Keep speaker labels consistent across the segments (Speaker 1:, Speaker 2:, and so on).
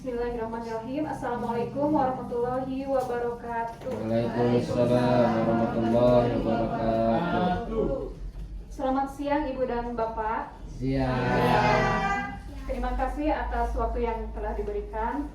Speaker 1: Bismillahirrahmanirrahim. Assalamualaikum warahmatullahi wabarakatuh.
Speaker 2: Waalaikumsalam warahmatullahi wabarakatuh.
Speaker 1: Selamat siang Ibu dan Bapak.
Speaker 2: Siang.
Speaker 1: Terima kasih atas waktu yang telah diberikan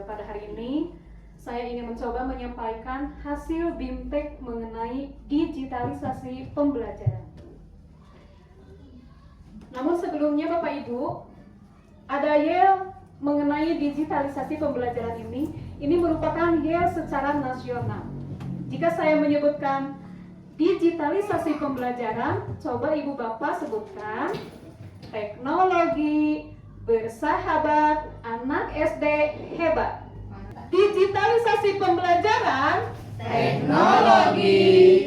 Speaker 1: pada hari ini. Saya ingin mencoba menyampaikan hasil BIMTEK mengenai digitalisasi pembelajaran. Namun sebelumnya Bapak Ibu, ada YEL mengenai digitalisasi pembelajaran ini merupakan YEL secara nasional. Jika saya menyebutkan digitalisasi pembelajaran, coba Ibu Bapak sebutkan teknologi bersahabat anak SD hebat. Digitalisasi pembelajaran, teknologi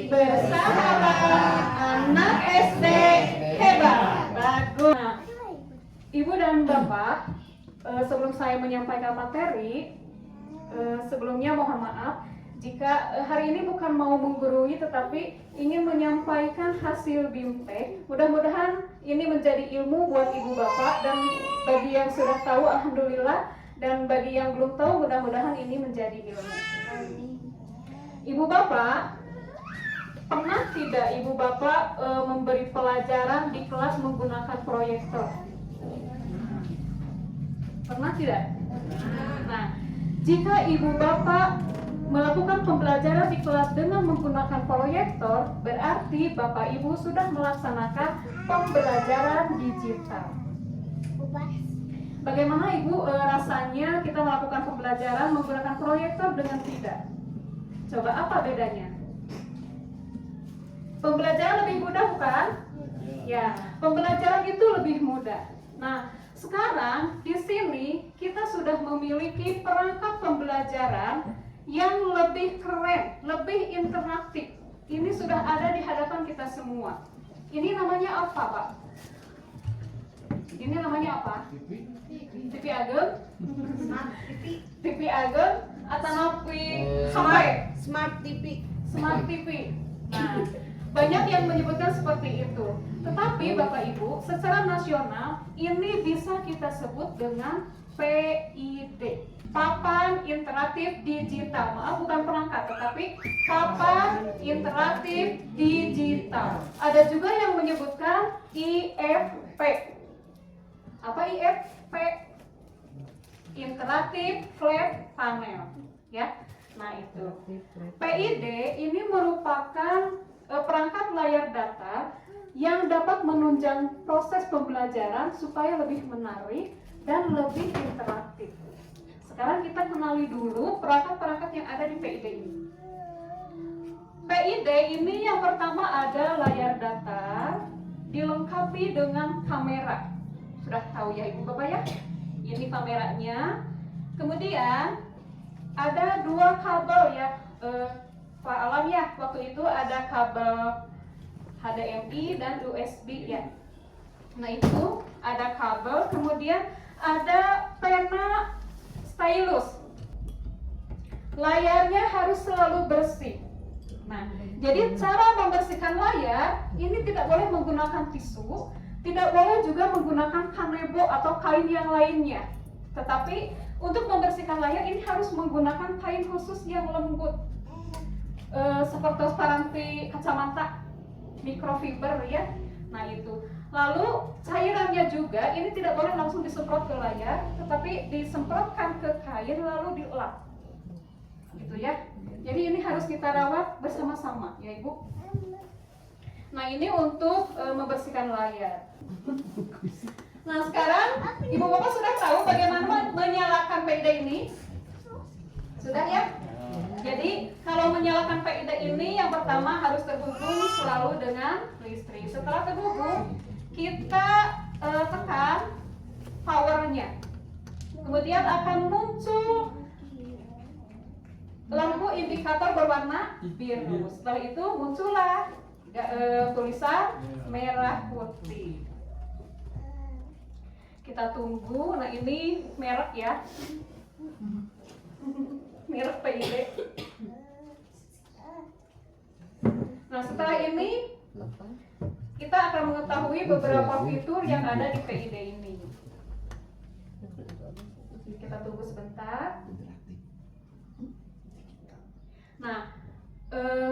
Speaker 1: bersahabat anak SD hebat. Bagus. Nah, Ibu dan Bapak, sebelum saya menyampaikan materi, sebelumnya mohon maaf jika hari ini bukan mau menggurui tetapi ingin menyampaikan hasil BIMTEK. Mudah-mudahan ini menjadi ilmu buat Ibu Bapak, dan bagi yang sudah tahu alhamdulillah, dan bagi yang belum tahu mudah-mudahan ini menjadi ilmu. Ibu Bapak, pernah tidak Ibu Bapak memberi pelajaran di kelas menggunakan proyektor? Pernah tidak? Nah, jika Ibu Bapak melakukan pembelajaran di kelas dengan menggunakan proyektor, berarti Bapak Ibu sudah melaksanakan pembelajaran digital. Bagaimana Ibu rasanya kita melakukan pembelajaran menggunakan proyektor dengan tidak? Coba apa bedanya? Pembelajaran lebih mudah bukan? Ya, pembelajaran itu lebih mudah. Nah, sekarang di sini kita sudah memiliki perangkat pembelajaran yang lebih keren, lebih interaktif. Ini sudah ada di hadapan kita semua. Ini namanya apa, Pak? Ini namanya apa? TV Ageng? TV Ageng atau TV HP?
Speaker 3: Smart TV.
Speaker 1: Smart TV. Nah, banyak yang menyebutkan seperti itu. Tetapi Bapak Ibu, secara nasional ini bisa kita sebut dengan PID, Papan Interaktif Digital. Maaf, bukan perangkat, tetapi Papan Interaktif Digital. Ada juga yang menyebutkan IFP. Apa IFP? Interaktif Flat Panel. Ya, nah itu. PID ini merupakan perangkat layar datar yang dapat menunjang proses pembelajaran supaya lebih menarik dan lebih interaktif. Sekarang kita kenali dulu perangkat-perangkat yang ada di PID ini. PID ini yang pertama ada layar datar dilengkapi dengan kamera. Sudah tahu ya Ibu Bapak ya? Ini kameranya. Kemudian ada dua kabel ya, Pak Alam ya, waktu itu ada kabel HDMI dan USB ya. Nah itu ada kabel, kemudian ada pena stylus. Layarnya harus selalu bersih. Nah, jadi cara membersihkan layar ini tidak boleh menggunakan tisu, tidak boleh juga menggunakan kanebo atau kain yang lainnya. Tetapi untuk membersihkan layar ini harus menggunakan kain khusus yang lembut, seperti transparansi kacamata mikrofiber ya. Nah itu. Lalu cairannya juga ini tidak boleh langsung disemprot ke layar, tetapi disemprotkan ke kain lalu dielap. Gitu ya. Jadi ini harus kita rawat bersama-sama ya Ibu. Nah ini untuk membersihkan layar. Nah sekarang Ibu Bapak sudah tahu bagaimana menyalakan PID ini? Sudah ya? Jadi kalau menyalakan PID ini yang pertama harus terhubung selalu dengan listrik. Setelah terhubung, kita tekan powernya. Kemudian akan muncul lampu indikator berwarna biru. Setelah itu muncullah tulisan merah putih. Kita tunggu. Nah ini merek ya. Merek PID. Nah setelah ini kita akan mengetahui beberapa fitur yang ada di PID ini. Kita tunggu sebentar. Nah,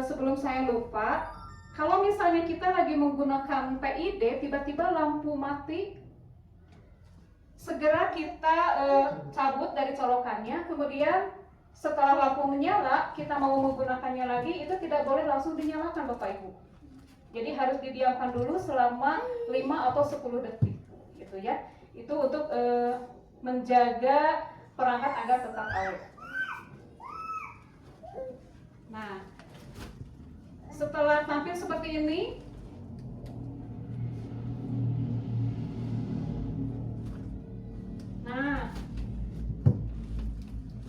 Speaker 1: sebelum saya lupa, kalau misalnya kita lagi menggunakan PID, tiba-tiba lampu mati, segera kita cabut dari colokannya. Kemudian setelah lampu menyala, kita mau menggunakannya lagi, itu tidak boleh langsung dinyalakan Bapak Ibu. Jadi harus didiamkan dulu selama 5 atau 10 detik, gitu ya. Itu untuk menjaga perangkat agar tetap awet. Nah, setelah tampil seperti ini, nah,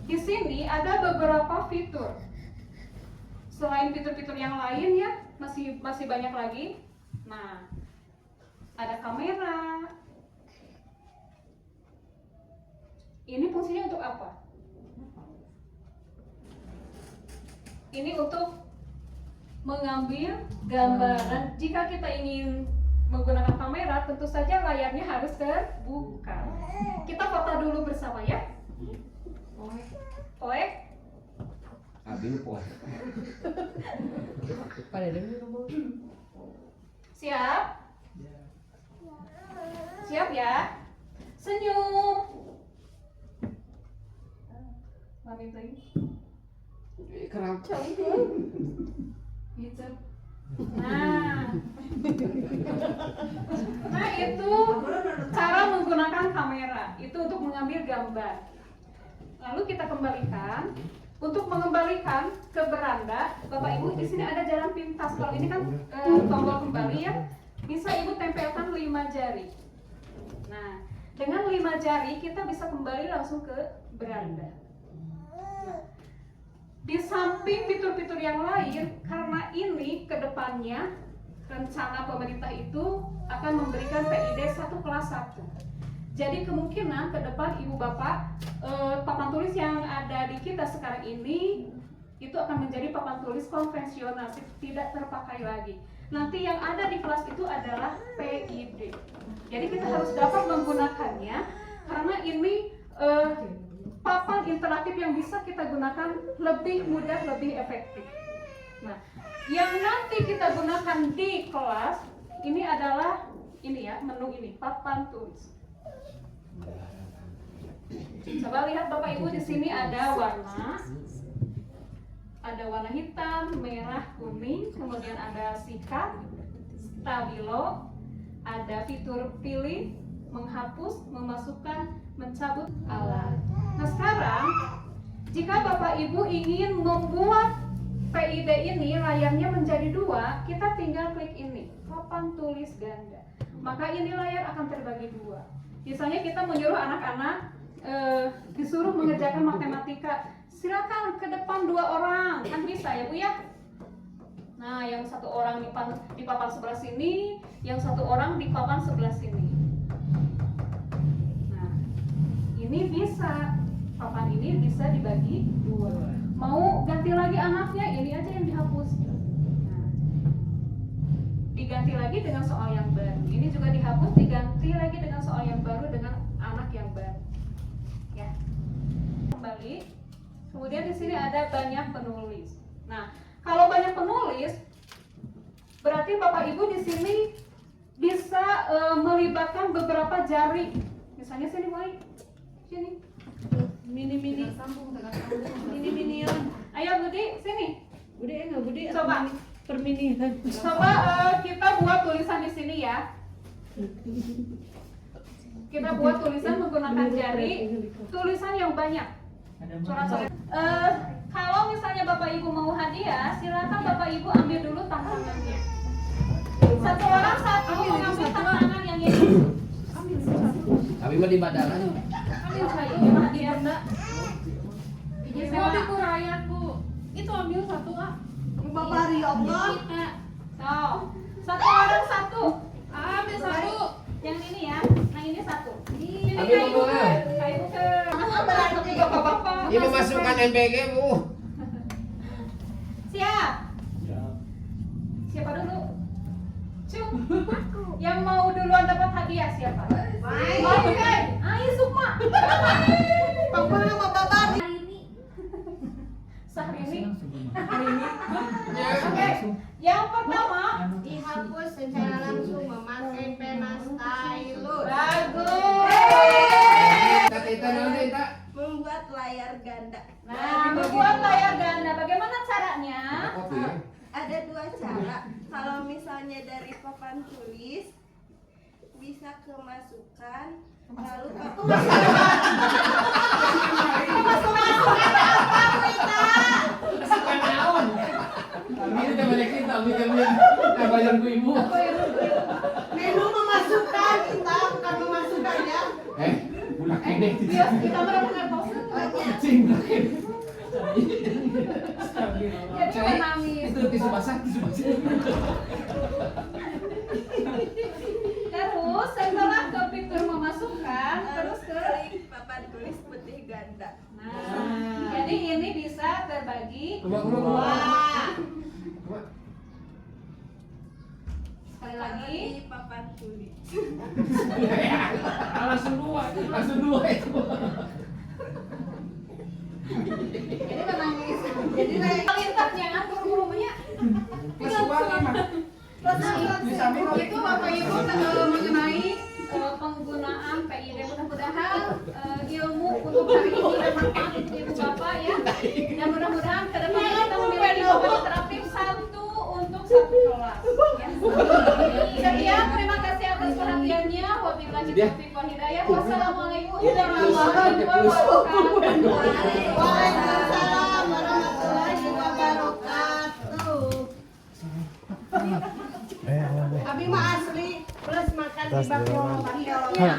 Speaker 1: di sini ada beberapa fitur. Selain fitur-fitur yang lain ya, masih banyak lagi. Nah, ada kamera. Ini fungsinya untuk apa? Ini untuk mengambil gambaran. Jika kita ingin menggunakan kamera, tentu saja layarnya harus terbuka. Kita foto dulu bersama ya. Poek.
Speaker 2: Abi lupa.
Speaker 1: Siap? Siap ya? Senyum. Mami tuh.
Speaker 2: Kerap.
Speaker 1: Gitu. Nah, itu cara menggunakan kamera. Itu untuk mengambil gambar. Lalu kita kembalikan. Untuk mengembalikan ke beranda, Bapak Ibu di sini ada jalan pintas. Kalau ini kan tombol kembali ya, bisa Ibu tempelkan 5 jari. Nah, dengan 5 jari kita bisa kembali langsung ke beranda. Nah, di samping fitur-fitur yang lain, karena ini ke depannya rencana pemerintah itu akan memberikan PID 1 kelas 1. Jadi kemungkinan ke depan Ibu Bapak papan tulis yang ada di kita sekarang ini itu akan menjadi papan tulis konvensional, tidak terpakai lagi. Nanti yang ada di kelas itu adalah PID. Jadi kita harus dapat menggunakannya karena ini papan interaktif yang bisa kita gunakan lebih mudah, lebih efektif. Nah, yang nanti kita gunakan di kelas ini adalah ini ya, menu ini, papan tulis. Coba lihat Bapak Ibu, di sini ada warna hitam, merah, kuning, kemudian ada sikat, stabilo, ada fitur pilih, menghapus, memasukkan, mencabut alat. Nah sekarang, jika Bapak Ibu ingin membuat PID ini layarnya menjadi 2, kita tinggal klik ini, papan tulis ganda. Maka ini layar akan terbagi 2. Misalnya kita menyuruh anak-anak disuruh mengerjakan matematika, silakan ke depan 2 orang, kan bisa ya Bu ya. Nah, yang 1 orang di papan sebelah sini, yang 1 orang di papan sebelah sini. Nah, ini bisa, papan ini bisa dibagi 2. Mau ganti lagi anaknya, ini aja yang dihapus. Nah, diganti lagi dengan soal yang baru. Ini juga dihapus, diganti lagi dengan soal yang baru dengan anak yang baru. Ya. Kembali. Kemudian di sini ada banyak penulis. Nah, kalau banyak penulis, berarti Bapak Ibu di sini bisa melibatkan beberapa jari. Misalnya sini, Boy. Sini.
Speaker 3: Mini
Speaker 1: Sambung. Ayo Budi, sini.
Speaker 3: Budi enggak Budi.
Speaker 1: Coba.
Speaker 3: Perminihan.
Speaker 1: Coba kita buat tulisan di sini ya. Kita buat tulisan menggunakan jari, tulisan yang banyak. Coret-coret. Kalau misalnya Bapak Ibu mau hadiah, silakan Bapak Ibu ambil dulu tantangannya. 1 orang 1 mengambil tantangan yang ini. Ambil satu.
Speaker 2: Abi mah di badangan.
Speaker 1: Ambil saya ini hadiah Mbak.
Speaker 3: Ini mau dikurayat Bu. Itu ambil 1 ah. Bapak Ri Allah.
Speaker 1: Kita. So, 1 orang 1.
Speaker 3: Ambil 1.
Speaker 1: Yang ini ya. Nah ini 1. Ini
Speaker 2: Ambil
Speaker 1: kayu
Speaker 2: dua.
Speaker 1: kayu ke. Bapak-bapak.
Speaker 2: Ini memasukkan MBG Bu.
Speaker 1: Siap. Siapa dulu? Cung. Yang mau duluan dapat hadiah siapa? Oke. Ayo Sukma. Syahrini. Oke, yang pertama
Speaker 4: Dihapus secara langsung memakai pena stylus.
Speaker 1: bagus.
Speaker 2: Tita nanti tak.
Speaker 4: Membuat layar ganda.
Speaker 1: Nah, membuat layar ganda. Bagaimana caranya?
Speaker 2: Kopi.
Speaker 4: Ada dua cara. Kalau misalnya dari papan tulis bisa kemasukan lalu
Speaker 2: Ini udah banyak kita, ambil bayar ku ibu.
Speaker 4: menu memasukkan kita bukan memasukkan ya.
Speaker 2: Bulan ini.
Speaker 1: Bios, kita benar-benar pause.
Speaker 2: Kucing.
Speaker 1: Jadi menangis.
Speaker 2: Itu tisu basah, tisu basah.
Speaker 1: Terus setelah ke fitur memasukkan, terus ke
Speaker 4: Klik papan tulis putih ganda.
Speaker 1: nah, jadi ini bisa terbagi
Speaker 4: Wah.
Speaker 1: sekali lagi.
Speaker 4: Di papan tulis.
Speaker 2: Langsung dua itu.
Speaker 1: Jadi menangis. Jadi lintasnya atur burungnya. Itu Bapak Ibu mengenai penggunaan PID. Mudah-mudahan ilmu untuk hari ini bermanfaat untuk Ibu Bapak ya. Dan mudah-mudahan ke depan kita memiliki beban interaktif satu untuk satu kelas. Ya. Sekian, terima kasih atas perhatiannya. Wabillahi taufiq wal hidayah. Wassalamualaikum warahmatullahi wabarakatuh.
Speaker 4: Waalaikumsalam warahmatullahi wabarakatuh. Abi mah asli plus makan di bakso.
Speaker 1: Ya,